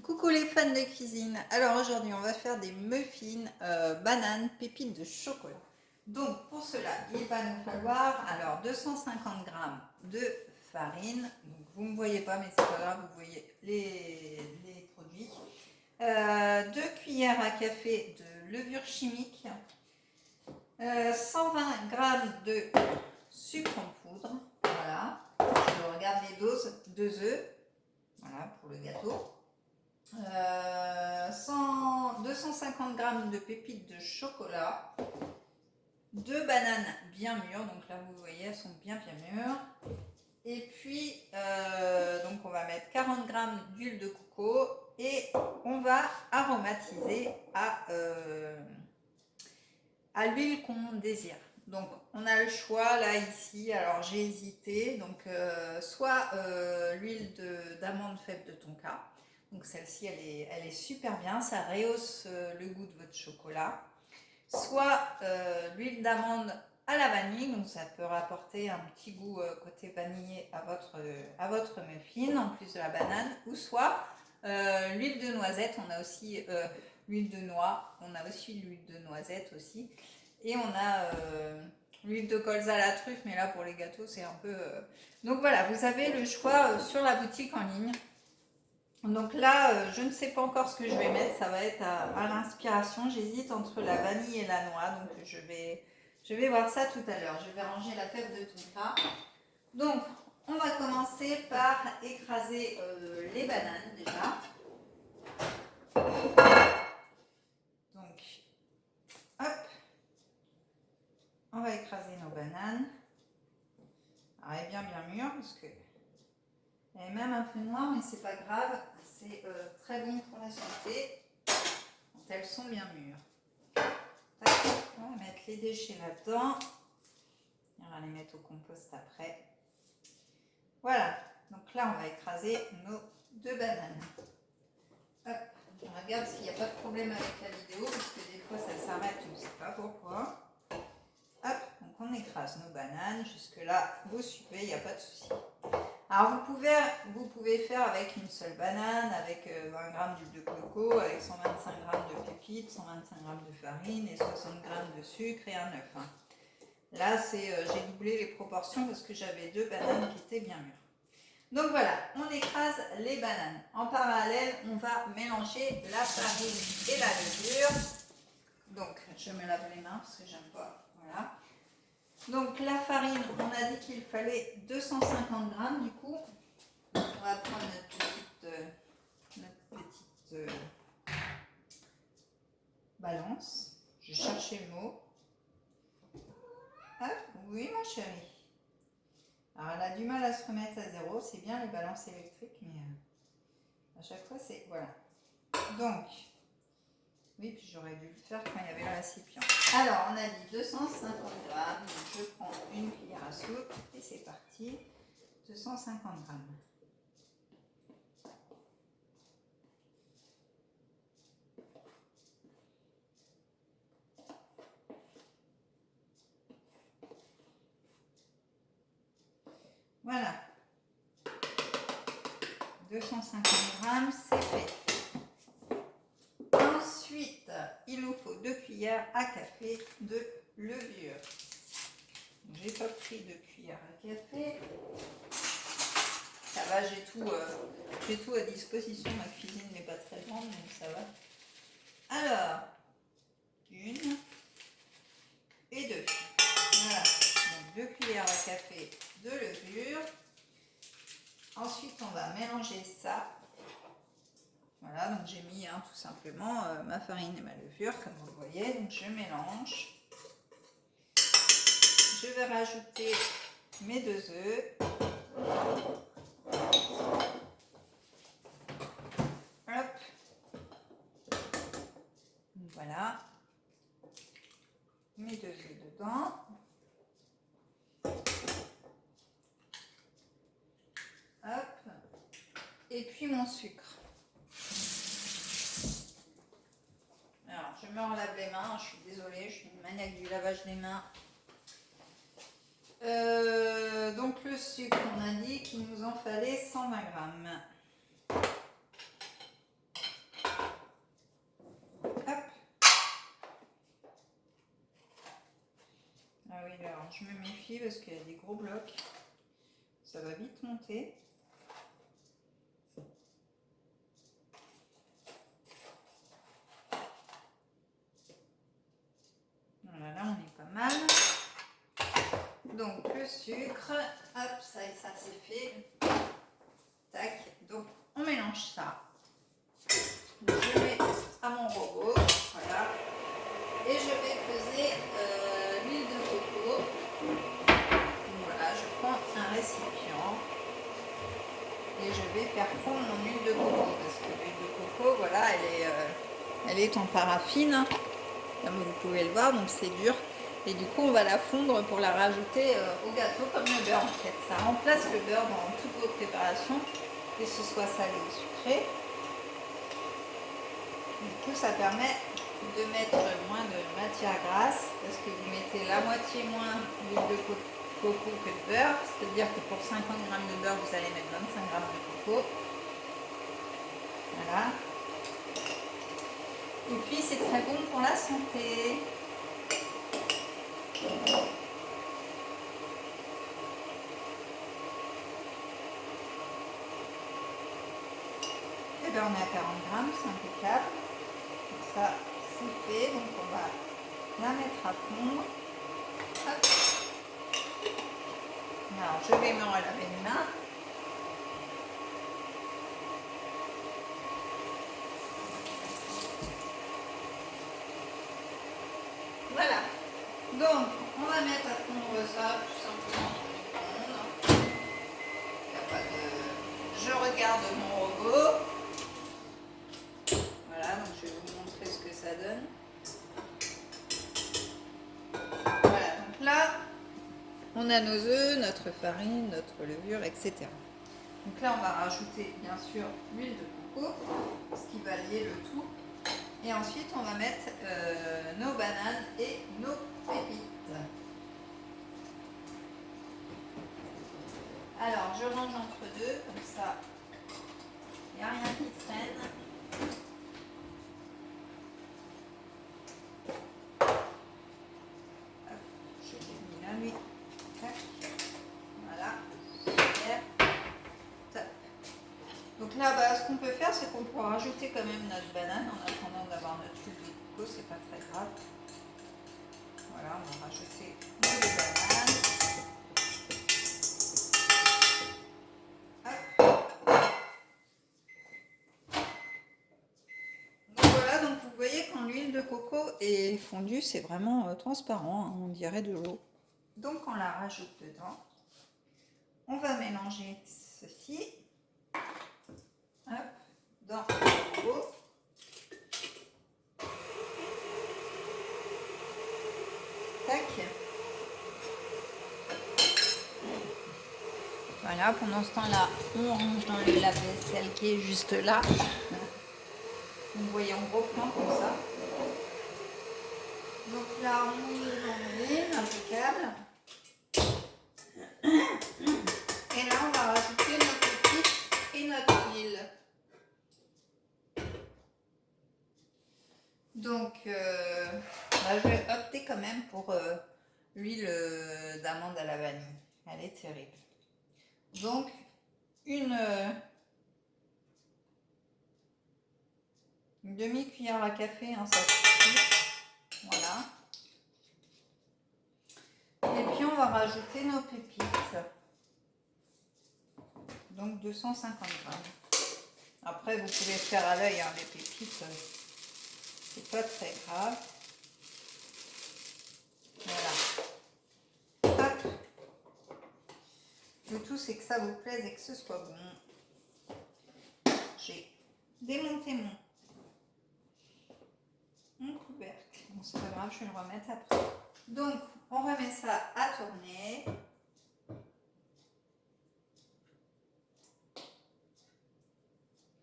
Coucou les fans de cuisine. Alors aujourd'hui on va faire des muffins bananes pépites de chocolat. Donc pour cela il va nous falloir alors 250 grammes de farine. Donc, vous ne me voyez pas mais c'est pas grave, vous voyez les produits. 2 cuillères à café de levure chimique. 120 grammes de sucre en poudre. Voilà. Je regarde les doses. 2 œufs. Voilà pour le gâteau. 250 grammes de pépites de chocolat, 2 bananes bien mûres, donc là vous voyez elles sont bien mûres, et puis donc on va mettre 40 grammes d'huile de coco et on va aromatiser à l'huile qu'on désire. Donc on a le choix là ici, alors j'ai hésité, donc soit l'huile d'amande faible de tonka. Donc celle-ci, elle est super bien, ça rehausse le goût de votre chocolat. Soit l'huile d'amande à la vanille, donc ça peut rapporter un petit goût côté vanillé à votre muffin, en plus de la banane. Ou soit l'huile de noisette, on a aussi l'huile de noix, on a aussi l'huile de noisette aussi. Et on a l'huile de colza à la truffe, mais là pour les gâteaux c'est un peu... Donc voilà, vous avez le choix sur la boutique en ligne. Donc là, je ne sais pas encore ce que je vais mettre, ça va être à l'inspiration. J'hésite entre la vanille et la noix, donc je vais voir ça tout à l'heure. Je vais ranger la fève de tonka. Donc, on va commencer par écraser les bananes déjà. Donc, hop, on va écraser nos bananes. Alors, elle est bien mûre parce que elle est même un peu noire, mais c'est pas grave. C'est très bon pour la santé quand elles sont bien mûres. On va mettre les déchets là-dedans. On va les mettre au compost après. Voilà. Donc là, on va écraser nos 2 bananes. Hop. On regarde s'il n'y a pas de problème avec la vidéo, parce que des fois, ça s'arrête, on ne sait pas pourquoi. Hop. Donc on écrase nos bananes. Jusque-là, vous suivez, il n'y a pas de souci. Alors vous pouvez faire avec une seule banane, avec 20 g d'huile de coco, avec 125 g de pépites, 125 g de farine et 60 g de sucre et un œuf. Hein. Là, j'ai doublé les proportions parce que j'avais 2 bananes qui étaient bien mûres. Donc voilà, on écrase les bananes. En parallèle, on va mélanger la farine et la levure. Donc je me lave les mains parce que j'aime pas. Voilà. Donc la farine, on a dit qu'il fallait 250 g du coup. On va prendre notre petite balance. Je cherchais le mot. Hop, oui ma chérie. Alors elle a du mal à se remettre à zéro. C'est bien les balances électriques, mais à chaque fois c'est... Voilà. Donc, oui, puis j'aurais dû le faire quand il y avait le récipient. Alors on a dit 250 g. Donc je prends une cuillère à soupe et c'est parti. 250 g. Voilà, 250 g, c'est fait. Ensuite, il nous faut 2 cuillères à café de levure. J'ai pas pris de cuillère à café. Ça va, j'ai tout à disposition. Ma cuisine n'est pas très grande, donc ça va. Alors, 1 et 2. Voilà, donc 2 cuillères à café de levure. Ensuite, on va mélanger ça. Voilà, donc j'ai mis tout simplement ma farine et ma levure, comme vous le voyez. Donc je mélange. Je vais rajouter mes 2 œufs. Hop. Voilà. Mes 2 œufs dedans. Hop. Et puis mon sucre. Alors, je me relave les mains. Je suis désolée, je suis une maniaque du lavage des mains. Donc le sucre, on a dit qu'il nous en fallait 120 g. Alors je me méfie parce qu'il y a des gros blocs. Ça va vite monter. Voilà, là on est pas mal. Donc le sucre, hop, ça c'est fait. Tac, donc on mélange ça. Je mets à mon robot, voilà. Et je vais peser l'huile de coco. Donc voilà, je prends un récipient et je vais faire fondre mon huile de coco parce que l'huile de coco, voilà, elle est en paraffine, comme vous pouvez le voir, donc c'est dur. Et du coup, on va la fondre pour la rajouter au gâteau comme le beurre en fait. Ça remplace le beurre dans toutes vos préparations, que ce soit salé ou sucré. Du coup, ça permet de mettre moins de matière grasse parce que vous mettez la moitié moins d'huile de coco que de beurre. C'est-à-dire que pour 50 g de beurre, vous allez mettre 25 g de coco. Voilà. Et puis, c'est très bon pour la santé. Et bien, on est à 40 g, c'est impeccable. Donc ça, c'est fait. Donc, on va la mettre à fondre. Hop. Alors, je vais me relaver les mains. Voilà. Donc, on va mettre à fondre ça tout simplement dans le micro-ondes. Il n'y a pas de... Je regarde mon robot. Voilà, donc je vais vous montrer ce que ça donne. Voilà, donc là, on a nos œufs, notre farine, notre levure, etc. Donc là, on va rajouter bien sûr l'huile de coco, ce qui va lier le tout. Et ensuite, on va mettre nos bananes et nos pépites. Alors, je range entre deux, comme ça, il n'y a rien qui traîne. Hop, je l'ai mis là, lui. Tac. Voilà, super. Top. Donc là, bah, ce qu'on peut faire, c'est qu'on pourra rajouter quand même notre banane en attendant d'avoir notre huile de coco, c'est pas très grave. Voilà, on va rajouter nos bananes. Vous voyez, quand l'huile de coco est fondue, c'est vraiment transparent, hein, on dirait de l'eau. Donc on la rajoute dedans. On va mélanger ceci. Hop, dans le robot. Tac. Voilà, pendant ce temps-là, on range dans le lave-vaisselle qui est juste là. Vous voyez en gros plan comme ça. Donc là, on met l'huile, impeccable. Et là, on va rajouter notre pépites et notre huile. Donc, je vais opter quand même pour l'huile d'amande à la vanille. Elle est terrible. Donc, une demi-cuillère à café, hein, ça suffit. Voilà. Et puis, on va rajouter nos pépites. Donc, 250 g. Après, vous pouvez faire à l'œil, hein, les pépites. C'est pas très grave. Voilà. Hop. Le tout, c'est que ça vous plaise et que ce soit bon. J'ai démonté mon couvercle. Bon, c'est pas grave, je vais le remettre après. Donc, on remet ça à tourner.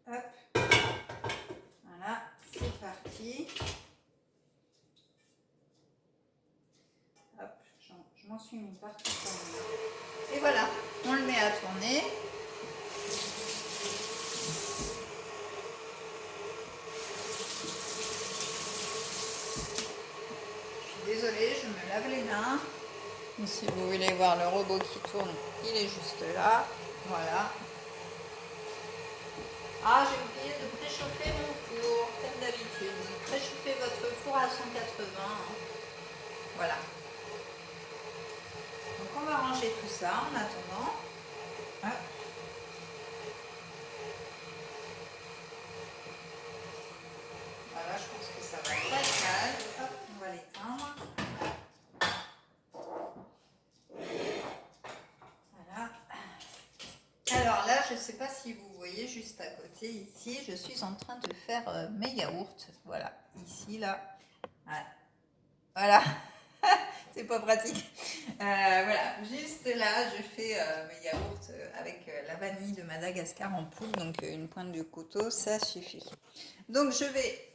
Hop. Voilà, c'est parti. Hop, je m'en suis mis partout. Et voilà, on le met à tourner. Je suis désolée, je me lave les mains. Et si vous voulez voir le robot qui tourne, il est juste là. Voilà. Ah, j'ai oublié de préchauffer mon four, comme d'habitude. Préchauffez votre four à 180. Voilà. Donc on va ranger tout ça en attendant. Hop. Voilà, je pense que ça va être très calme. Hop, on va l'éteindre. Voilà. Alors là, je ne sais pas si vous voyez juste à côté, ici, je suis en train de faire mes yaourts. Voilà, ici, là. Voilà. C'est pas pratique. Voilà, juste là, je fais mes yaourts avec la vanille de Madagascar en poudre, donc une pointe de couteau, ça suffit. Donc je vais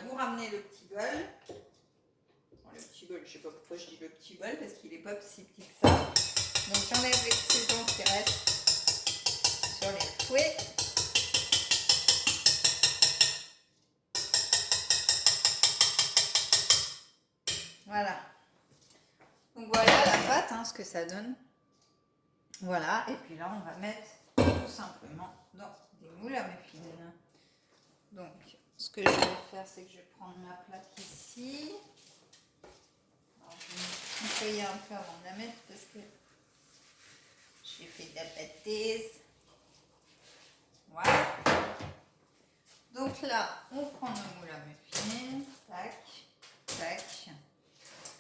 vous ramener le petit bol. Bon, le petit bol, je sais pas pourquoi je dis le petit bol, parce qu'il est pas si petit que ça. Donc j'enlève l'excédent qui reste sur les fouets. Voilà. Donc voilà la pâte, hein, ce que ça donne. Voilà, et puis là on va mettre tout simplement dans des moules à muffins. Donc ce que je vais faire, c'est que je vais prendre ma plaque ici. Alors, je vais nettoyer un peu avant de la mettre parce que j'ai fait de la pâtesse. Voilà. Donc là, on prend nos moules à muffins. Tac, tac.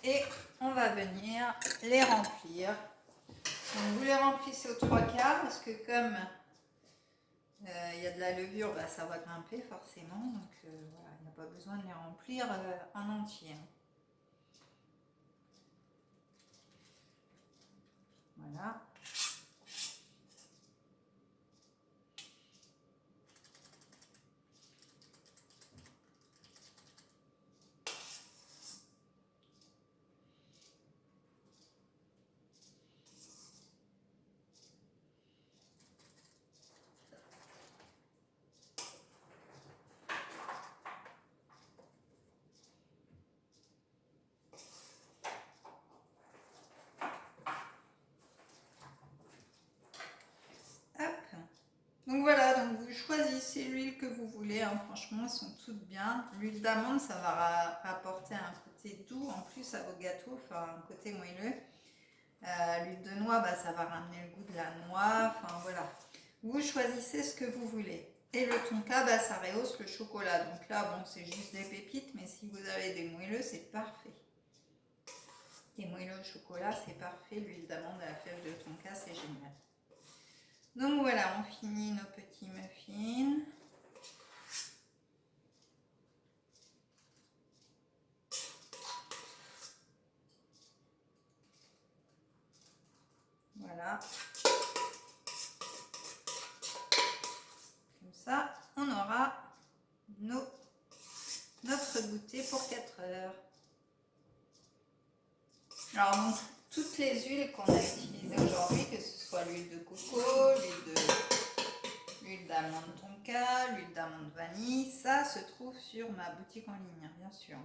Et on va venir les remplir. Donc vous les remplissez aux 3/4 parce que comme il y a de la levure, bah, ça va grimper forcément. Donc voilà, il n'y a pas besoin de les remplir en entier. Voilà. Donc voilà, donc vous choisissez l'huile que vous voulez, hein. Franchement elles sont toutes bien. L'huile d'amande, ça va apporter un côté doux en plus à vos gâteaux, enfin un côté moelleux. L'huile de noix, bah, ça va ramener le goût de la noix, enfin voilà. Vous choisissez ce que vous voulez. Et le tonka, bah, ça rehausse le chocolat. Donc là, bon, c'est juste des pépites, mais si vous avez des moelleux, c'est parfait. Des moelleux au chocolat, c'est parfait. L'huile d'amande à la fève de tonka, c'est génial. Donc voilà, on finit nos petits muffins. Voilà. Comme ça, on aura notre goûter pour 4 heures. Alors donc, toutes les huiles qu'on a utilisées aujourd'hui, que ce soit l'huile de coco, l'huile d'amande tonka, l'huile d'amande vanille, ça se trouve sur ma boutique en ligne, bien sûr.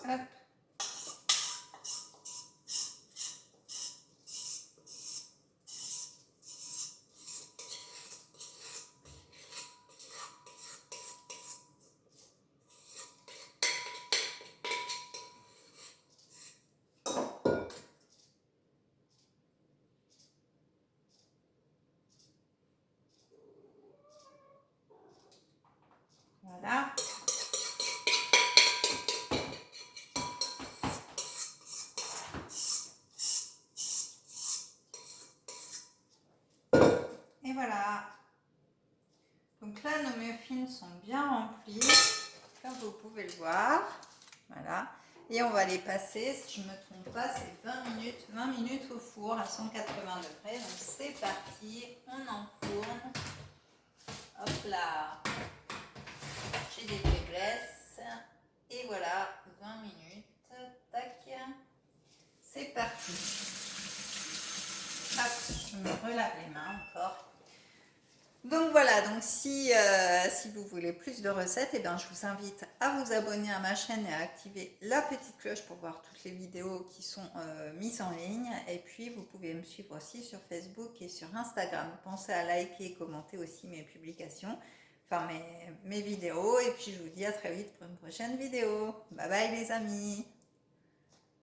Hop. Voilà. Et voilà. Donc là, nos muffins sont bien remplis, comme vous pouvez le voir. Voilà. Et on va les passer, si je ne me trompe pas, c'est 20 minutes au four à 180 degrés. Donc c'est parti, on enfourne. Hop là. J'ai des faiblesses. Et voilà, 20 minutes. C'est parti. Hop, je me relave les mains encore. Donc voilà, donc si vous voulez plus de recettes, eh bien, je vous invite à vous abonner à ma chaîne et à activer la petite cloche pour voir toutes les vidéos qui sont mises en ligne. Et puis vous pouvez me suivre aussi sur Facebook et sur Instagram. Pensez à liker et commenter aussi mes publications, enfin mes vidéos. Et puis je vous dis à très vite pour une prochaine vidéo. Bye bye les amis!